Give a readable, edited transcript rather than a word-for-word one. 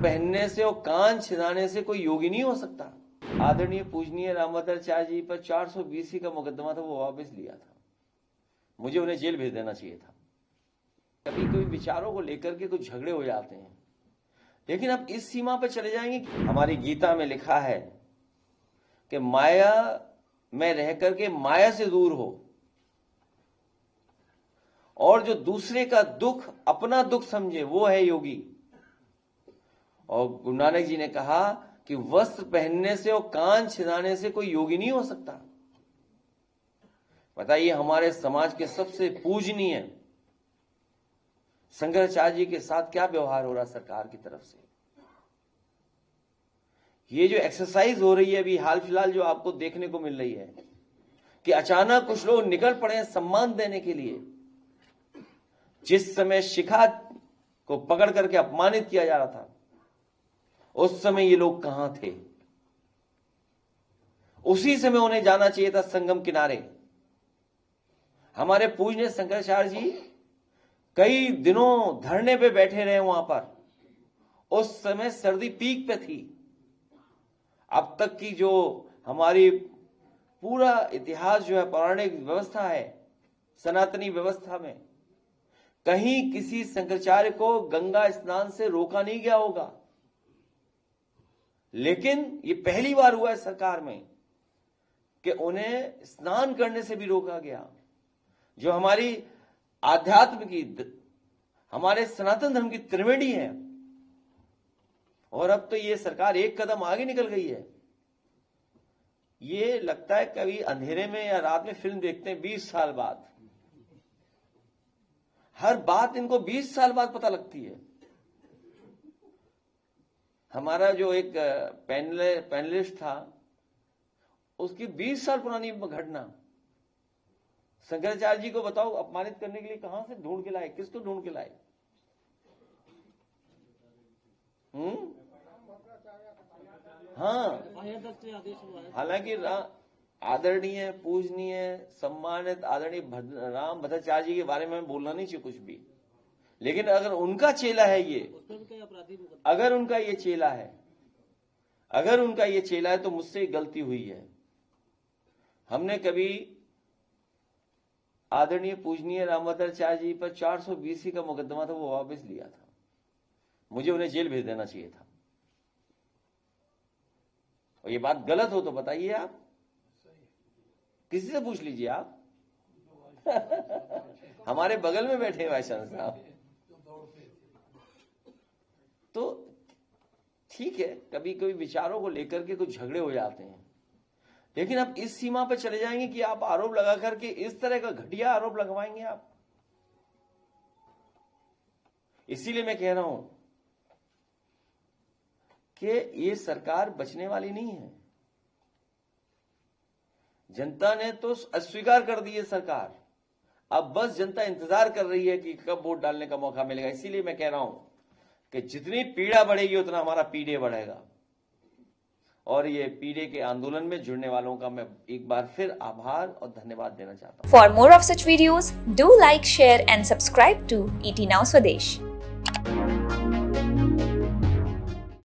पहनने से और कान छिदाने से कोई योगी नहीं हो सकता। आदरणीय पूजनीय रामभद्राचार्य जी पर 420 का मुकदमा था, वो वापस लिया था। मुझे उन्हें जेल भेज देना चाहिए था। कभी कभी विचारों को लेकर के कुछ झगड़े हो जाते हैं, लेकिन अब इस सीमा पर चले जाएंगे। हमारी गीता में लिखा है कि माया में रह करके माया से दूर हो, और जो दूसरे का दुख अपना दुख समझे वो है योगी। और गुरु नानक जी ने कहा कि वस्त्र पहनने से और कान छिदाने से कोई योगी नहीं हो सकता। बताइए, हमारे समाज के सबसे पूजनीय शंकराचार्य जी के साथ क्या व्यवहार हो रहा सरकार की तरफ से। ये जो एक्सरसाइज हो रही है अभी हाल फिलहाल जो आपको देखने को मिल रही है कि अचानक कुछ लोग निकल पड़े सम्मान देने के लिए। जिस समय शिखा को पकड़ करके अपमानित किया जा रहा था, उस समय ये लोग कहां थे? उसी समय उन्हें जाना चाहिए था संगम किनारे। हमारे पूजनीय शंकराचार्य जी कई दिनों धरने पे बैठे रहे वहां पर। उस समय सर्दी पीक पे थी। अब तक की जो हमारी पूरा इतिहास जो है, पौराणिक व्यवस्था है, सनातनी व्यवस्था में कहीं किसी शंकराचार्य को गंगा स्नान से रोका नहीं गया होगा। लेकिन ये पहली बार हुआ है सरकार में कि उन्हें स्नान करने से भी रोका गया। जो हमारी आध्यात्म की, हमारे सनातन धर्म की त्रिवेणी है। और अब तो ये सरकार एक कदम आगे निकल गई है। ये लगता है कभी अंधेरे में या रात में फिल्म देखते हैं 20 साल बाद। हर बात इनको 20 साल बाद पता लगती है। हमारा जो एक पैनलिस्ट था, उसकी 20 साल पुरानी घटना शंकराचार्य जी को बताओ अपमानित करने के लिए कहां से ढूंढ के लाए, किसको ढूंढ के लाए? हाँ, हालांकि आदरणीय पूजनीय सम्मानित आदरणीय राम भद्राचार्य जी के बारे में बोलना नहीं चाहिए कुछ भी, लेकिन अगर उनका चेला है ये, अगर उनका ये चेला है तो मुझसे गलती हुई है। हमने कभी आदरणीय पूजनीय रामभद्राचार्य जी पर 420 का मुकदमा था, वो वापस लिया था। मुझे उन्हें जेल भेज देना चाहिए था। और ये बात गलत हो तो बताइए, आप किसी से पूछ लीजिए आप। हमारे बगल में बैठे वाइस चांसलर साहब। तो ठीक है, कभी कभी विचारों को लेकर के कुछ झगड़े हो जाते हैं, लेकिन अब इस सीमा पर चले जाएंगे कि आप आरोप लगा करके इस तरह का घटिया आरोप लगवाएंगे आप। इसीलिए मैं कह रहा हूं कि ये सरकार बचने वाली नहीं है। जनता ने तो अस्वीकार कर दी है सरकार। अब बस जनता इंतजार कर रही है कि कब वोट डालने का मौका मिलेगा। इसीलिए मैं कह रहा हूं कि जितनी पीड़ा बढ़ेगी उतना हमारा पीडे बढ़ेगा। और ये पीडे के आंदोलन में जुड़ने वालों का मैं एक बार फिर आभार और धन्यवाद देना चाहता हूं। For more of such videos, do like, share and subscribe to ET Now Swadesh.